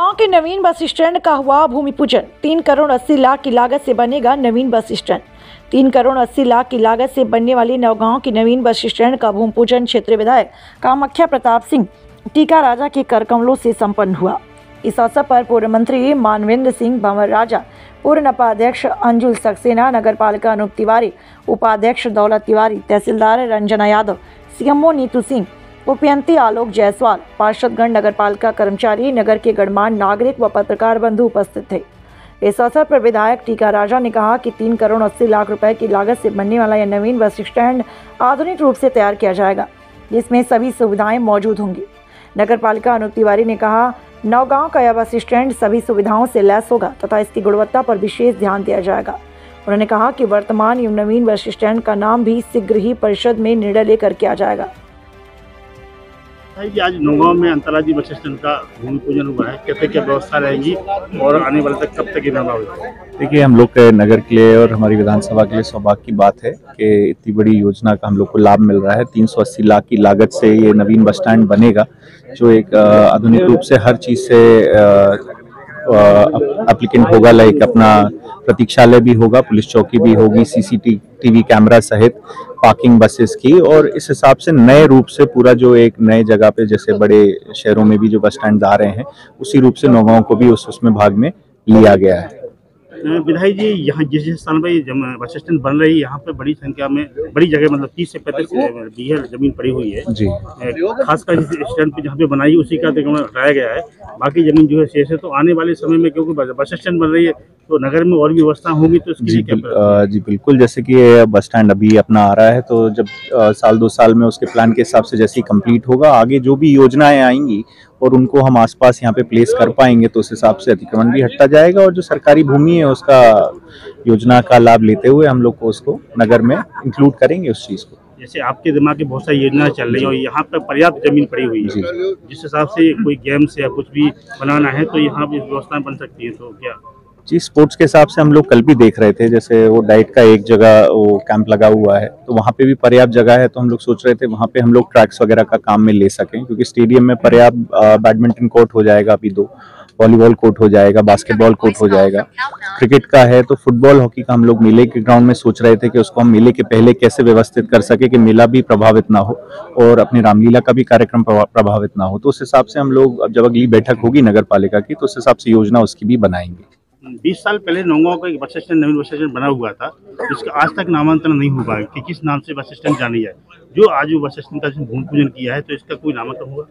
गांव के नवीन bus stand का हुआ भूमि पूजन। 3 करोड़ 80 लाख की लागत से बनेगा नवीन बस स्टैंड। 3 करोड़ 80 लाख की लागत से बनने वाली नौगांव की नवीन बस स्टैंड का भूमि पूजन क्षेत्रीय विधायक कामाख्या प्रताप सिंह टीका राजा के कर कमलों से संपन्न हुआ। इस अवसर पर पूर्व मंत्री मानवेंद्र सिंह भंवर राजा, पूर्व नपाध्यक्ष अंजुल सक्सेना, नगर पालिका अनूप तिवारी, उपाध्यक्ष दौलत तिवारी, तहसीलदार रंजना यादव, सीएमओ नीतू सिंह, उपयंती आलोक जायसवाल, पार्षदगण, नगर पालिका कर्मचारी, नगर के गणमान्य नागरिक व पत्रकार बंधु उपस्थित थे। इस अवसर पर विधायक टीका राजा ने कहा कि 3 करोड़ 80 लाख रुपए की लागत से बनने वाला यह नवीन बस स्टैंड आधुनिक रूप से तैयार किया जाएगा, जिसमें सभी सुविधाएं मौजूद होंगी। नगर पालिका अनूप तिवारी ने कहा, नौगांव का यह बस स्टैंड सभी सुविधाओं से लैस होगा तथा इसकी गुणवत्ता पर विशेष ध्यान दिया जाएगा। उन्होंने कहा कि वर्तमान एवं नवीन बस स्टैंड का नाम भी शीघ्र ही परिषद में निर्णय लेकर किया जाएगा। आज नौगांव में अंतर्राज्यीय बस स्टैंड का भूमि पूजन हुआ है। कैसे क्या व्यवस्था रहेगी और आने वाले तक कब तक निर्माण होगा? देखिए, हम लोग के नगर के लिए और हमारी विधानसभा के लिए सौभाग्य की बात है कि इतनी बड़ी योजना का हम लोग को लाभ मिल रहा है। 380 लाख की लागत से ये नवीन बस स्टैंड बनेगा, जो एक आधुनिक रूप से हर चीज से एप्लीकेंट होगा। लाइक अपना प्रतीक्षालय भी होगा, पुलिस चौकी भी होगी, सीसीटीवी कैमरा सहित पार्किंग बसेस की, और इस हिसाब से नए रूप से पूरा जो एक नए जगह पे जैसे बड़े शहरों में भी जो बस स्टैंड आ रहे हैं, उसी रूप से नौगांव को भी उसमें भाग में लिया गया है। विधायक जी, यहाँ जिस स्थान पर बस स्टैंड बन रही है, यहाँ पे बड़ी संख्या में बड़ी जगह मतलब 30 से 35 बीघा जमीन पड़ी हुई है जी। खासकर जिस स्टैंड पे जहाँ पे बनाई उसी का अतिक्रमण हटाया गया है, बाकी जमीन जो है शेष है। तो आने वाले समय में क्योंकि बस स्टैंड बन रही है तो नगर में और भी व्यवस्था होगी, तो इसके लिए क्या? जी बिल्कुल, जैसे कि ये बस स्टैंड अभी अपना आ रहा है, तो जब साल 2 साल में उसके प्लान के हिसाब से जैसे ही कंप्लीट होगा, आगे जो भी योजनाएं आएंगी और उनको हम आसपास यहाँ पे प्लेस कर पाएंगे, तो उस हिसाब से अतिक्रमण भी हटता जाएगा और जो सरकारी भूमि है उसका योजना का लाभ लेते हुए हम लोग को उसको नगर में इंक्लूड करेंगे उस चीज को। जैसे आपके दिमाग में बहुत सारी योजनाएं चल रही है और यहाँ पर पर्याप्त जमीन पड़ी हुई है, जिस हिसाब से कोई गेम्स या कुछ भी बनाना है तो यहाँ भी व्यवस्था बन सकती है, तो क्या? जी, स्पोर्ट्स के हिसाब से हम लोग कल भी देख रहे थे, जैसे वो डाइट का एक जगह वो कैंप लगा हुआ है, तो वहाँ पे भी पर्याप्त जगह है। तो हम लोग सोच रहे थे वहाँ पे हम लोग ट्रैक्स वगैरह का काम में ले सकें, क्योंकि स्टेडियम में पर्याप्त बैडमिंटन कोर्ट हो जाएगा, अभी 2 वॉलीबॉल कोर्ट हो जाएगा, बास्केटबॉल कोर्ट हो जाएगा। क्रिकेट का है तो फुटबॉल, हॉकी का हम लोग मेले के ग्राउंड में सोच रहे थे कि उसको हम मेले के पहले कैसे व्यवस्थित कर सके कि मेला भी प्रभावित ना हो और अपनी रामलीला का भी कार्यक्रम प्रभावित ना हो। तो उस हिसाब से हम लोग जब अगली बैठक होगी नगर पालिका की, तो उस हिसाब से योजना उसकी भी बनाएंगे। 20 साल पहले नौगांव का एक बस स्टैंड, नवीन बस स्टैंड बना हुआ था, जिसका आज तक नामांतरण नहीं हुआ है कि किस नाम से बस स्टैंड जानी है। जो आज वो बस स्टैंड का भूमि पूजन किया है, तो इसका कोई नामांतरण होगा?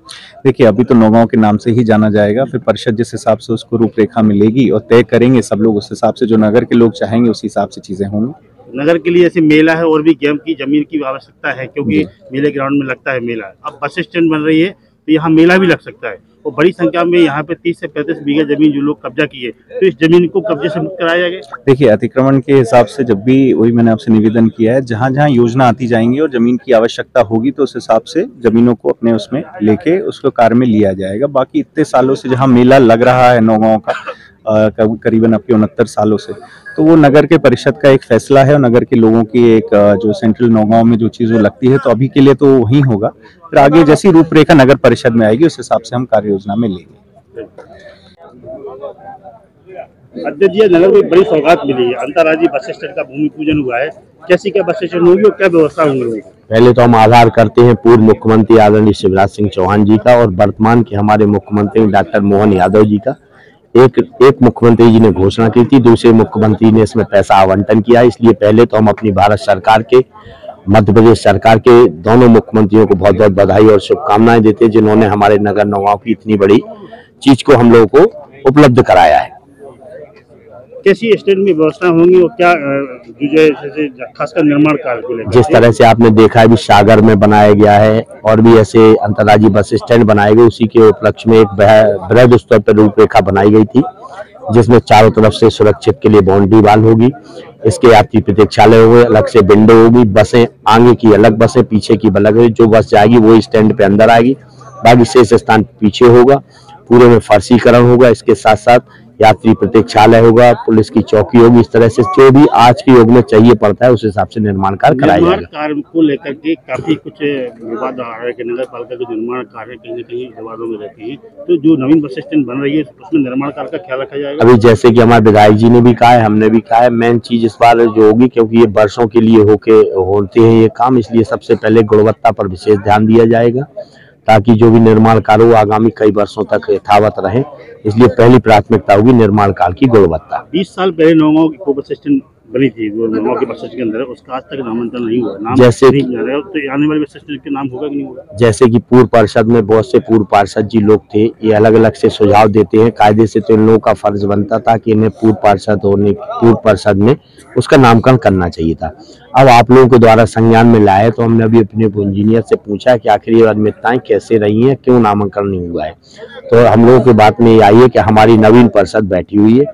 देखिए, अभी तो नौगांव के नाम से ही जाना जाएगा, फिर परिषद जिस हिसाब से उसको रूपरेखा मिलेगी और तय करेंगे सब लोग, उस हिसाब से जो नगर के लोग चाहेंगे उस हिसाब से चीजें होंगी। नगर के लिए ऐसे मेला है और भी गेम की जमीन की आवश्यकता है, क्योंकि मेले ग्राउंड में लगता है मेला। अब बस स्टैंड बन रही है तो यहाँ मेला भी लग सकता है और बड़ी संख्या में यहाँ पे 30 से 35 बीघा जमीन जो लोग कब्जा किए, तो इस जमीन को कब्जे से मुक्त कराया जाएगा। देखिए, अतिक्रमण के हिसाब से जब भी, वही मैंने आपसे निवेदन किया है, जहाँ जहाँ योजना आती जाएंगी और जमीन की आवश्यकता होगी तो उस हिसाब से जमीनों को अपने उसमें लेके उसको कार्य में लिया जाएगा। बाकी इतने सालों से जहाँ मेला लग रहा है नौगांव का, करीबन आपके 69 सालों से, तो वो नगर के परिषद का एक फैसला है और नगर के लोगों की एक जो सेंट्रल नौगांव में जो चीज वो लगती है, तो अभी के लिए तो वही होगा। फिर आगे जैसी रूपरेखा नगर परिषद में आएगी उस हिसाब से हम कार्य योजना में लेंगे। अध्यक्ष जी, नगर में बड़ी सौगात मिली है, अंतर्राज्यीय बस स्टैंड का भूमि पूजन हुआ है। कैसी क्या बस स्टैंड होगी और क्या व्यवस्था होंगी? पहले तो हम आभार करते हैं पूर्व मुख्यमंत्री आदरणीय शिवराज सिंह चौहान जी का और वर्तमान के हमारे मुख्यमंत्री डॉक्टर मोहन यादव जी का। एक मुख्यमंत्री जी ने घोषणा की थी, दूसरे मुख्यमंत्री ने इसमें पैसा आवंटन किया। इसलिए पहले तो हम अपनी भारत सरकार के, मध्य प्रदेश सरकार के दोनों मुख्यमंत्रियों को बहुत बहुत बधाई और शुभकामनाएं देते हैं, जिन्होंने हमारे नगर नौगांव की इतनी बड़ी चीज को हम लोगों को उपलब्ध कराया है। कैसी स्टैंड में व्यवस्था होंगी और क्या खासकर निर्माण कार्य को लेकर? जिस तरह से आपने देखा है भी सागर में बनाया गया है और भी ऐसे अंतर्राज्यीय बस स्टैंड बनाए गए, उसी के उपलक्ष्य में एक बृहद स्तर पर रूपरेखा बनाई गई थी, जिसमें चारों तरफ से सुरक्षित के लिए बाउंड्री वाल होगी। इसके यात्री प्रतीक्षालय होंगे, अलग से विंडो होगी, बसें आगे की अलग, बसें पीछे की अलग है। जो बस जाएगी वो स्टैंड पे अंदर आएगी, बाकी शेष स्थान पीछे होगा। पूरे में फर्शीकरण होगा। इसके साथ साथ यात्री प्रतीक्षालय होगा, पुलिस की चौकी होगी। इस तरह से जो भी आज के युग में चाहिए पड़ता है उस हिसाब से निर्माण कार्य कराया निर्माण जाएगा। कार्य को लेकर के काफी कुछ विवाद आ रहा है कि नगर पालिका के निर्माण कार्य कहीं न कहीं विवादों में रहती है, तो जो नवीन बस स्टैंड बन रही है उसमें निर्माण कार्य का ख्याल रखा जाएगा। अभी जैसे कि हमारे विधायक जी ने भी कहा है, हमने भी कहा है, मेन चीज इस बार जो होगी, क्योंकि ये वर्षों के लिए होते हैं ये काम, इसलिए सबसे पहले गुणवत्ता पर विशेष ध्यान दिया जाएगा ताकि जो भी निर्माण कार्य हो आगामी कई वर्षों तक यथावत रहे। इसलिए पहली प्राथमिकता होगी निर्माण कार्य की गुणवत्ता। 20 साल पहले नौगांव की बस स्टैंड बनी थी, जो नौगांव के बस स्टैंड के अंदर है, उसका आज तक नामांकन नहीं हुआ। नाम जैसे नहीं किया गया, तो आने वाले बस स्टैंड के नाम होगा कि नहीं होगा? जैसे कि पूर्व पार्षद में बहुत से पूर्व पार्षद जी लोग थे, ये अलग अलग से सुझाव देते हैं। कायदे से तो इन लोगों का फर्ज बनता था कि इन्हें पूर्व पार्षद में उसका नामकरण करना चाहिए था। अब आप लोगों के द्वारा संज्ञान में लाए तो हमने अभी अपने इंजीनियर से पूछा कि आखिर ये अनियमितताएं कैसे रही हैं, क्यों नामांकन नहीं हुआ है। तो हम लोगों की बात में ये आई है कि हमारी नवीन परिषद बैठी हुई है,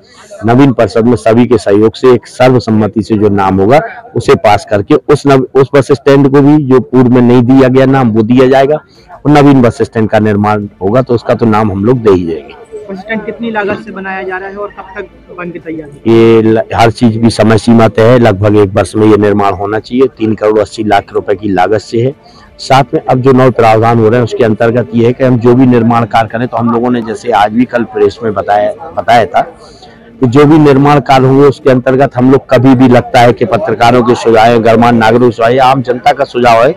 नवीन परिषद में सभी के सहयोग से एक सर्वसम्मति से जो नाम होगा उसे पास करके उस बस स्टैंड को भी जो पूर्व में नहीं दिया गया नाम वो दिया जाएगा और नवीन बस स्टैंड का निर्माण होगा तो उसका तो नाम हम लोग दे ही देंगे। बस स्टैंड कितनी लागत से बनाया जा रहा है और कब तक बन के तैयार है? ये हर चीज भी समय सीमा तय है, लगभग 1 वर्ष में ये निर्माण होना चाहिए। 3 करोड़ 80 लाख रुपए की लागत से है। साथ में अब जो नए प्रावधान हो रहे हैं उसके अंतर्गत ये है कि हम जो भी निर्माण कार्य करें तो हम लोगों ने जैसे आज भी कल प्रेस में बताया था कि जो भी निर्माण कार्य होंगे उसके अंतर्गत हम लोग कभी भी लगता है कि पत्रकारों के सुझाव, गणमान्य नागरिकों के सुझाव, आम जनता का सुझाव है,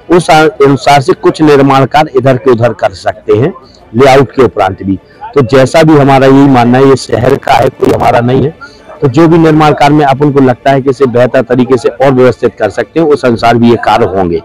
उस अनुसार से कुछ निर्माण कार्य इधर के उधर कर सकते हैं लेआउट के उपरांत भी। तो जैसा भी हमारा यही मानना है, ये शहर का है, कोई हमारा नहीं है, तो जो भी निर्माण कार्य में अपन को लगता है कि इसे बेहतर तरीके से और व्यवस्थित कर सकते हैं उस अनुसार भी ये कार्य होंगे।